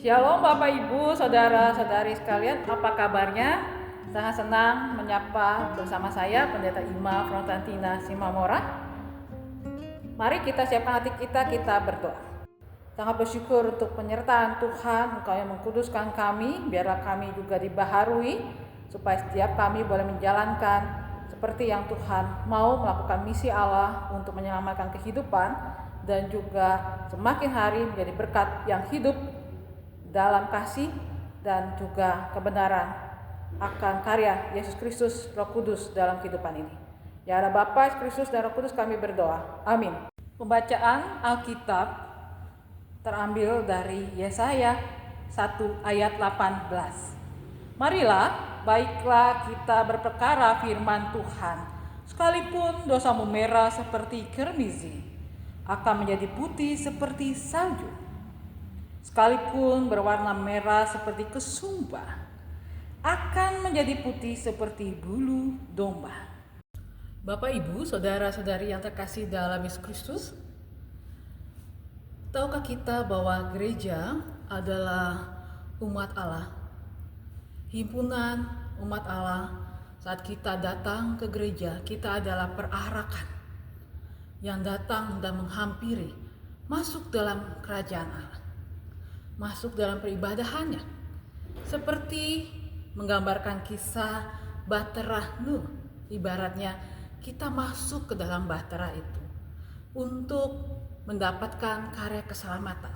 Shalom Bapak Ibu, Saudara-saudari sekalian, apa kabarnya? Sangat senang menyapa bersama saya Pendeta Ima Frontantina Simamora. Mari kita siapkan hati kita berdoa. Sangat bersyukur untuk penyertaan Tuhan, Engkau yang mengkuduskan kami, biarlah kami juga dibaharui, supaya setiap kami boleh menjalankan seperti yang Tuhan mau, melakukan misi Allah untuk menyelamatkan kehidupan, dan juga semakin hari menjadi berkat yang hidup dalam kasih dan juga kebenaran akan karya Yesus Kristus Roh Kudus dalam kehidupan ini. Ya Allah Bapa, Yesus Kristus dan Roh Kudus kami berdoa. Amin. Pembacaan Alkitab terambil dari Yesaya 1 ayat 18. Marilah, baiklah kita berperkara firman Tuhan. Sekalipun dosamu merah seperti kirmizi, akan menjadi putih seperti salju. Sekalipun berwarna merah seperti kesumba, akan menjadi putih seperti bulu domba. Bapak, Ibu, Saudara-saudari yang terkasih dalam Yesus Kristus, tahukah kita bahwa gereja adalah umat Allah, himpunan umat Allah? Saat kita datang ke gereja, kita adalah perarakan yang datang dan menghampiri, masuk dalam kerajaan Allah, masuk dalam peribadahannya, seperti menggambarkan kisah Bahtera Nuh. Ibaratnya kita masuk ke dalam bahtera itu untuk mendapatkan karya keselamatan.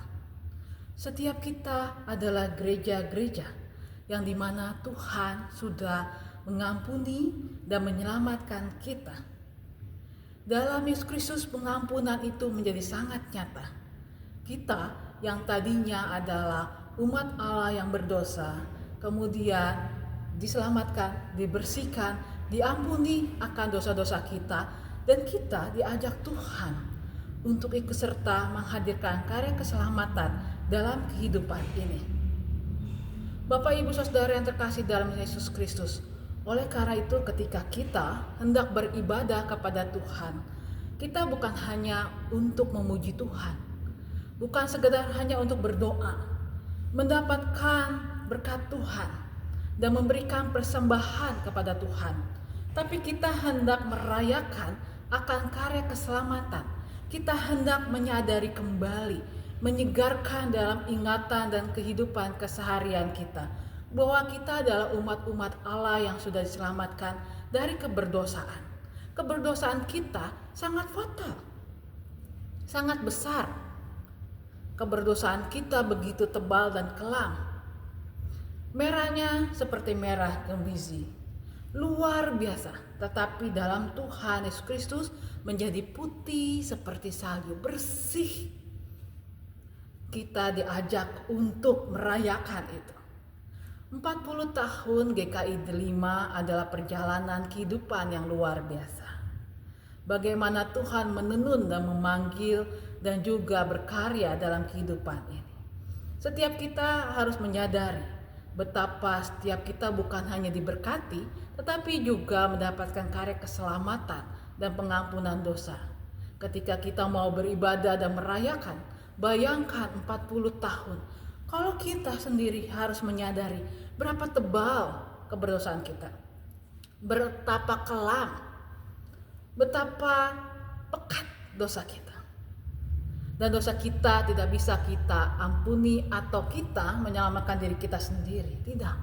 Setiap kita adalah gereja-gereja yang dimana Tuhan sudah mengampuni dan menyelamatkan kita. Dalam Yesus Kristus pengampunan itu menjadi sangat nyata. Kita yang tadinya adalah umat Allah yang berdosa, kemudian diselamatkan, dibersihkan, diampuni akan dosa-dosa kita, dan kita diajak Tuhan untuk ikut serta menghadirkan karya keselamatan dalam kehidupan ini. Bapak, Ibu, Saudara yang terkasih dalam Yesus Kristus, oleh karena itu ketika kita hendak beribadah kepada Tuhan, kita bukan hanya untuk memuji Tuhan, bukan sekedar hanya untuk berdoa, mendapatkan berkat Tuhan, dan memberikan persembahan kepada Tuhan, tapi kita hendak merayakan akan karya keselamatan. Kita hendak menyadari kembali, menyegarkan dalam ingatan dan kehidupan keseharian kita, bahwa kita adalah umat-umat Allah yang sudah diselamatkan dari keberdosaan. Keberdosaan kita sangat fatal, sangat besar. Keberdosaan kita begitu tebal dan kelam. Merahnya seperti merah kirmizi, luar biasa. Tetapi dalam Tuhan Yesus Kristus menjadi putih seperti salju, bersih. Kita diajak untuk merayakan itu. 40 tahun GKI Delima adalah perjalanan kehidupan yang luar biasa. Bagaimana Tuhan menenun dan memanggil dan juga berkarya dalam kehidupan ini. Setiap kita harus menyadari betapa setiap kita bukan hanya diberkati, tetapi juga mendapatkan karya keselamatan dan pengampunan dosa. Ketika kita mau beribadah dan merayakan, bayangkan 40 tahun. Kalau kita sendiri harus menyadari berapa tebal keberdosaan kita, betapa kelam, betapa pekat dosa kita. Dan dosa kita tidak bisa kita ampuni atau kita menyelamatkan diri kita sendiri. Tidak.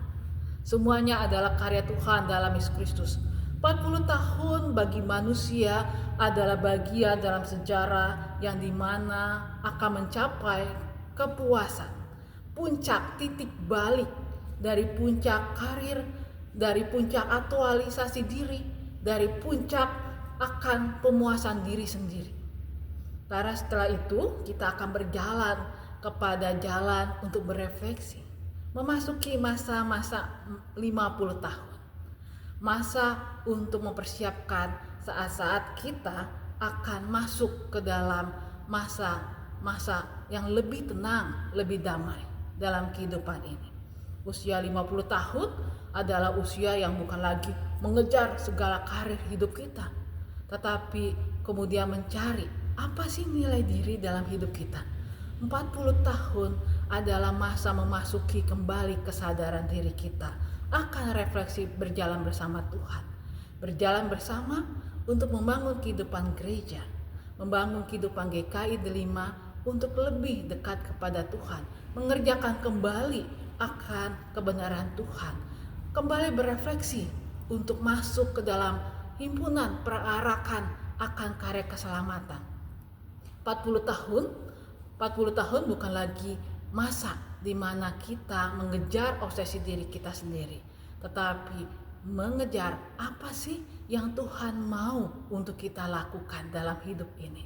Semuanya adalah karya Tuhan dalam Yesus Kristus. 40 tahun bagi manusia adalah bagian dalam sejarah yang dimana akan mencapai kepuasan. Puncak titik balik dari puncak karir, dari puncak aktualisasi diri, dari puncak akan pemuasan diri sendiri. Karena setelah itu kita akan berjalan kepada jalan untuk berefleksi, memasuki masa-masa 50 tahun. Masa untuk mempersiapkan saat-saat kita akan masuk ke dalam masa-masa yang lebih tenang, lebih damai dalam kehidupan ini. Usia 50 tahun adalah usia yang bukan lagi mengejar segala karir hidup kita, tetapi kemudian mencari apa sih nilai diri dalam hidup kita. 40 tahun adalah masa memasuki kembali kesadaran diri kita akan refleksi berjalan bersama Tuhan. Berjalan bersama untuk membangun kehidupan gereja, membangun kehidupan GKI Delima untuk lebih dekat kepada Tuhan, mengerjakan kembali akan kebenaran Tuhan, kembali berefleksi untuk masuk ke dalam himpunan perarakan akan karya keselamatan. 40 tahun bukan lagi masa di mana kita mengejar obsesi diri kita sendiri, tetapi mengejar apa sih yang Tuhan mau untuk kita lakukan dalam hidup ini.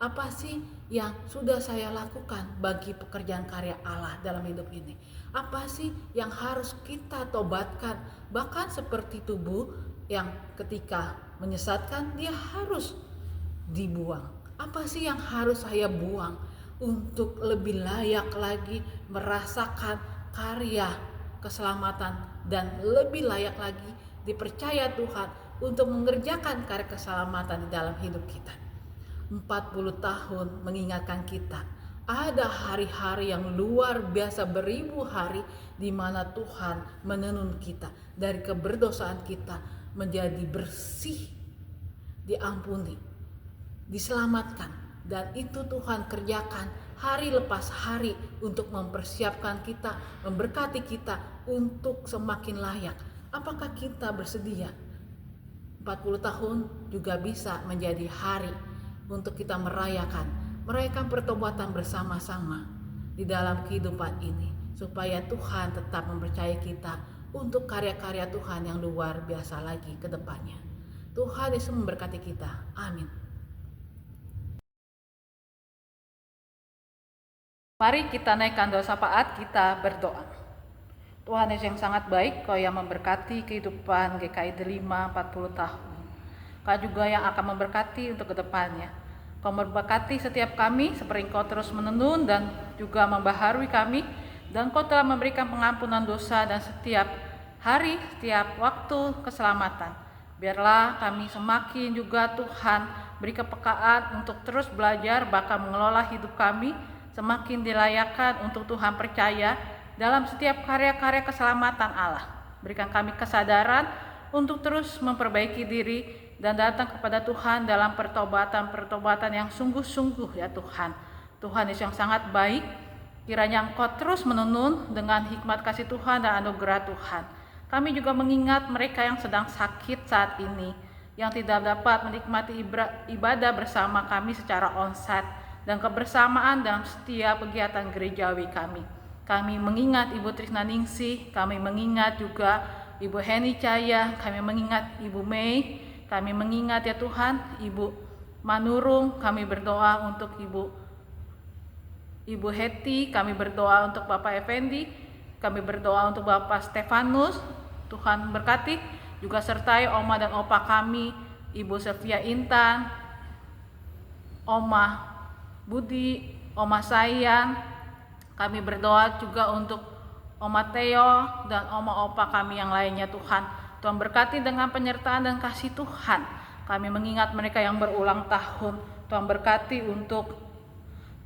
Apa sih yang sudah saya lakukan bagi pekerjaan karya Allah dalam hidup ini? Apa sih yang harus kita tobatkan? Bahkan seperti tubuh yang ketika menyesatkan dia harus dibuang. Apa sih yang harus saya buang untuk lebih layak lagi merasakan karya keselamatan dan lebih layak lagi dipercaya Tuhan untuk mengerjakan karya keselamatan di dalam hidup kita. 40 tahun mengingatkan kita ada hari-hari yang luar biasa, beribu hari di mana Tuhan menenun kita dari keberdosaan kita menjadi bersih, diampuni, diselamatkan, dan itu Tuhan kerjakan hari lepas hari untuk mempersiapkan kita, memberkati kita untuk semakin layak. Apakah kita bersedia 40 tahun juga bisa menjadi hari untuk kita merayakan pertobatan bersama-sama di dalam kehidupan ini, supaya Tuhan tetap mempercayai kita untuk karya-karya Tuhan yang luar biasa lagi ke depannya. Tuhan Yesus memberkati kita. Amin. Mari kita naikkan doa syafaat, kita berdoa. Tuhan Yesus yang sangat baik, Kau yang memberkati kehidupan GKI Delima 40 tahun. Kau juga yang akan memberkati untuk kedepannya. Kau memberkati setiap kami seperti Kau terus menenun dan juga membaharui kami, dan Kau telah memberikan pengampunan dosa dan setiap hari, setiap waktu keselamatan. Biarlah kami semakin juga Tuhan beri kepekaan untuk terus belajar bahkan mengelola hidup kami semakin dilayakkan untuk Tuhan percaya dalam setiap karya-karya keselamatan Allah. Berikan kami kesadaran untuk terus memperbaiki diri dan datang kepada Tuhan dalam pertobatan yang sungguh-sungguh ya Tuhan. Tuhan Yesus yang sangat baik, kiranya Engkau terus menenun dengan hikmat kasih Tuhan dan anugerah Tuhan. Kami juga mengingat mereka yang sedang sakit saat ini, yang tidak dapat menikmati ibadah bersama kami secara onsite dan kebersamaan dalam setiap kegiatan gerejawi kami. Kami mengingat Ibu Trisna Ningsih, kami mengingat juga Ibu Heni Cahya, kami mengingat Ibu Mei, kami mengingat ya Tuhan Ibu Manurung, kami berdoa untuk Ibu Heti, kami berdoa untuk Bapak Effendi, kami berdoa untuk Bapak Stefanus. Tuhan berkati juga sertai Oma dan Opa kami, Ibu Sylvia Intan, Oma Budi, Oma Sayang. Kami berdoa juga untuk Oma Theo dan Oma Opa kami yang lainnya Tuhan. Tuhan berkati dengan penyertaan dan kasih Tuhan. Kami mengingat mereka yang berulang tahun. Tuhan berkati untuk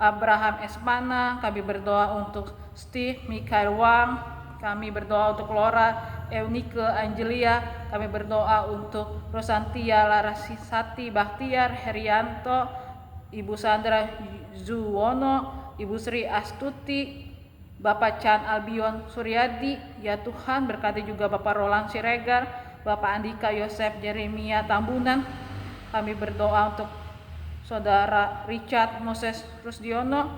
Abraham Esmana, kami berdoa untuk Steve Mikael Wang, kami berdoa untuk Laura Eunike Angelia, kami berdoa untuk Rosantia Larasati Bahtiar Herianto, Ibu Sandra Zuwono, Ibu Sri Astuti, Bapak Chan Albion Suryadi, ya Tuhan berkati juga Bapak Roland Siregar, Bapak Andika Yosef Jeremia Tambunan. Kami berdoa untuk Saudara Richard Moses Rusdiono,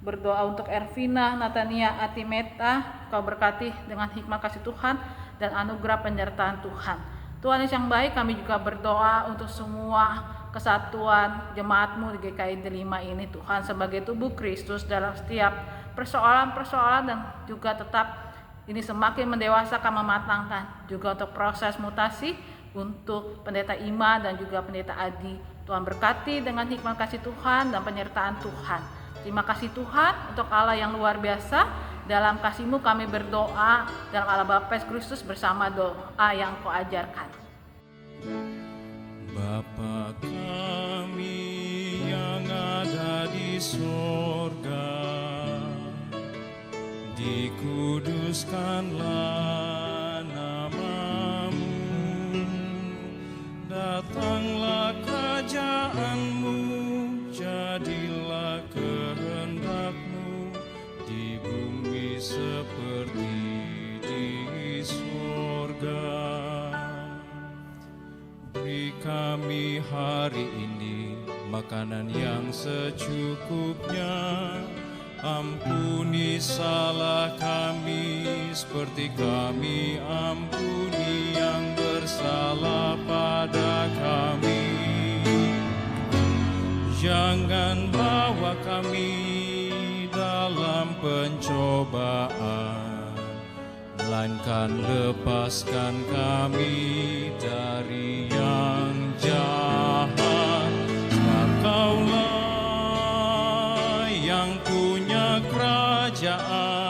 berdoa untuk Ervina Natania Atimeta. Kau berkati dengan hikmat kasih Tuhan dan anugerah penyertaan Tuhan. Tuhan yang baik, kami juga berdoa untuk semua kesatuan jemaatmu di GKI Delima ini Tuhan, sebagai tubuh Kristus dalam setiap persoalan-persoalan, dan juga tetap ini semakin mendewasakan, mematangkan juga untuk proses mutasi untuk Pendeta Ima dan juga Pendeta Adi. Tuhan berkati dengan hikmat kasih Tuhan dan penyertaan Tuhan. Terima kasih Tuhan untuk Allah yang luar biasa. Dalam kasih-Mu kami berdoa dalam Allah Bapa Kristus bersama doa yang Kau ajarkan. Bapa kami yang ada di sorga, dikuduskanlah namamu, datanglah kerajaanmu, jadilah kehendakmu di bumi seperti di surga. Beri kami hari ini makanan yang secukupnya. Ampuni salah kami seperti kami ampuni yang bersalah pada kami. Jangan bawa kami dalam pencobaan, melainkan lepaskan kami dari yang jahat. Sebab Kaulah yang punya kerajaan,